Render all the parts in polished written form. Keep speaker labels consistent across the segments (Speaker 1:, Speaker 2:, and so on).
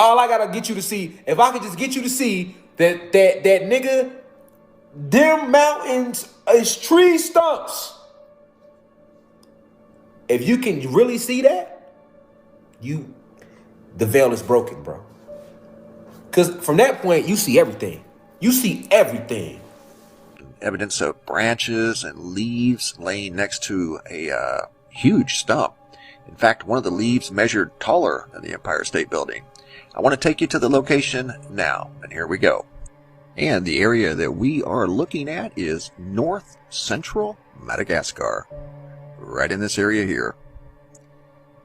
Speaker 1: All I gotta get you to see, if I could just get you to see that nigga, them mountains is tree stumps. If you can really see that, the veil is broken, bro. Because from that point, you see everything. You see everything.
Speaker 2: Evidence of branches and leaves laying next to a huge stump. In fact, one of the leaves measured taller than the Empire State Building. I want to take you to the location now, and here we go. And the area that we are looking at is north central Madagascar. Right in this area here.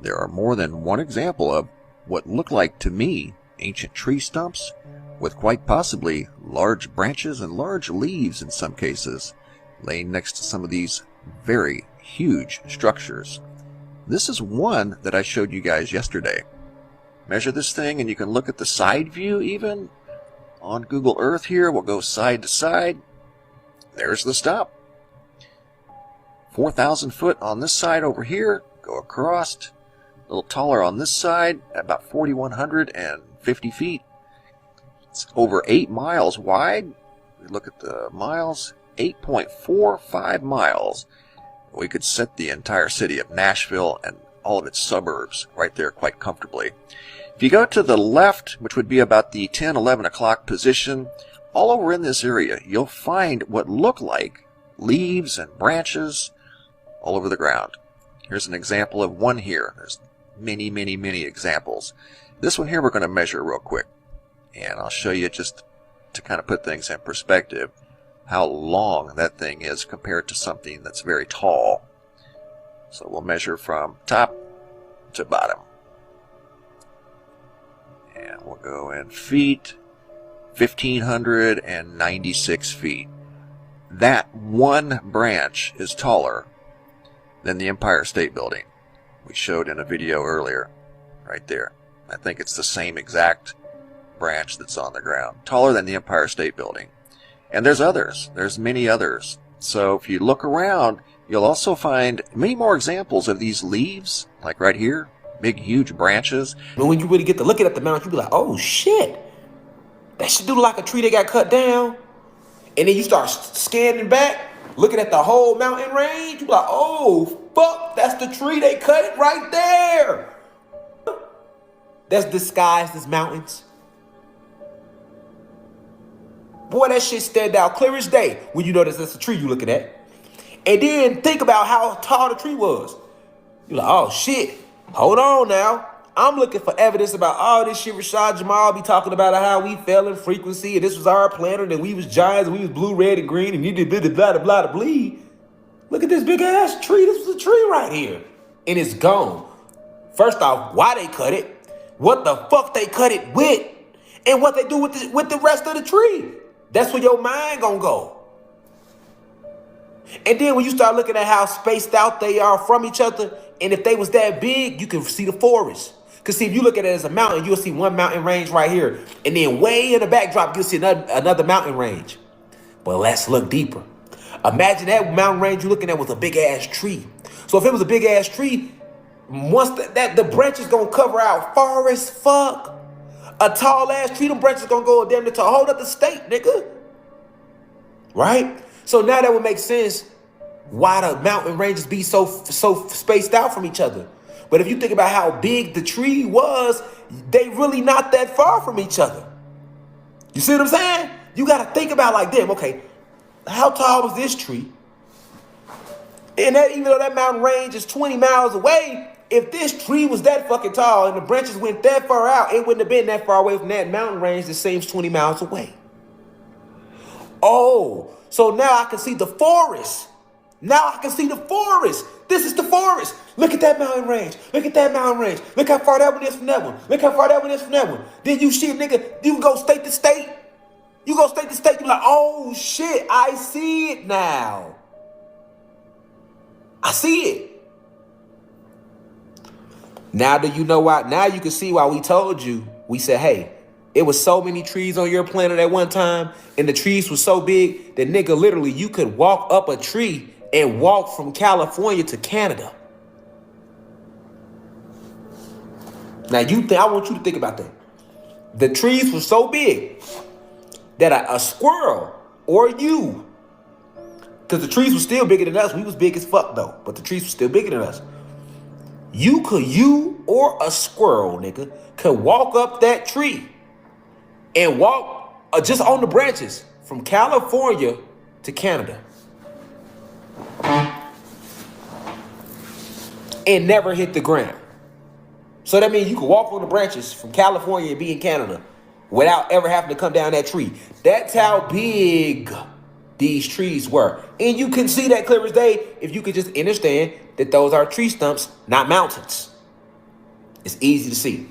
Speaker 2: There are more than one example of what look like to me ancient tree stumps with quite possibly large branches and large leaves in some cases laying next to some of these very huge structures. This is one that I showed you guys yesterday. Measure this thing and you can look at the side view even on Google Earth here. We'll go side to side. There's the stump. 4,000 foot on this side over here. Go across. A little taller on this side, about 4,150 feet. It's over 8 miles wide. We look at the miles, 8.45 miles. We could set the entire city of Nashville and all of its suburbs right there quite comfortably. If you go to the left, which would be about the 10, 11 o'clock position, all over in this area, you'll find what look like leaves and branches all over the ground. Here's an example of one here. There's many, many, many examples. This one here we're going to measure real quick. And I'll show you just to kind of put things in perspective how long that thing is compared to something that's very tall. So we'll measure from top to bottom. And we'll go in feet, 1,596 feet. That one branch is taller than the Empire State Building we showed in a video earlier, right there. I think it's the same exact branch that's on the ground, taller than the Empire State Building. And there's others. There's many others. So if you look around, you'll also find many more examples of these leaves, like right here, big, huge branches.
Speaker 1: But when you really get to looking at the mountain, you be like, oh shit, that shit do look like a tree that got cut down. And then you start scanning back, looking at the whole mountain range, you be like, oh fuck, that's the tree, they cut it right there. That's disguised as mountains. Boy, that shit stand out clear as day when you know that's a tree you looking at. And then think about how tall the tree was. You're like, oh shit, hold on now. I'm looking for evidence about all this shit Rashad Jamal be talking about how we fell in frequency and this was our planet and we was giants and we was blue, red, and green and you did blah, blah, blah, blah, bleed. Look at this big ass tree. This was a tree right here. And it's gone. First off, why they cut it? What the fuck they cut it with? And what they do with the rest of the tree? That's where your mind gonna go. And then when you start looking at how spaced out they are from each other, and if they was that big, you can see the forest. Because see, if you look at it as a mountain, you'll see one mountain range right here. And then way in the backdrop, you'll see another mountain range. But let's look deeper. Imagine that mountain range you're looking at was a big ass tree. So if it was a big ass tree, once the branches gonna cover out far as fuck. A tall ass tree, them branches gonna go damn near to a whole other state, nigga. Right? So now that would make sense why the mountain ranges be so spaced out from each other. But if you think about how big the tree was, they really not that far from each other. You see what I'm saying? You gotta think about like, damn, okay, how tall was this tree? And that, even though that mountain range is 20 miles away, if this tree was that fucking tall and the branches went that far out, it wouldn't have been that far away from that mountain range that seems 20 miles away. Oh, so now I can see the forest. Now I can see the forest. This is the forest. Look at that mountain range. Look at that mountain range. Look how far that one is from that one. Look how far that one is from that one. Then you see, nigga, you go state to state. You go state to state, you like, oh shit, I see it now. I see it. Now do you know why? Now you can see why we told you. We said, hey, it was so many trees on your planet at one time, and the trees were so big that, nigga, literally you could walk up a tree and walk from California to Canada. Now I want you to think about that. The trees were so big that a squirrel or you, because the trees were still bigger than us. We was big as fuck though, but the trees were still bigger than us. You or a squirrel, nigga, could walk up that tree and walk just on the branches from California to Canada and never hit the ground. So that means you can walk on the branches from California and be in Canada without ever having to come down that tree. That's how big these trees were. And you can see that clear as day if you could just understand that those are tree stumps, not mountains. It's easy to see.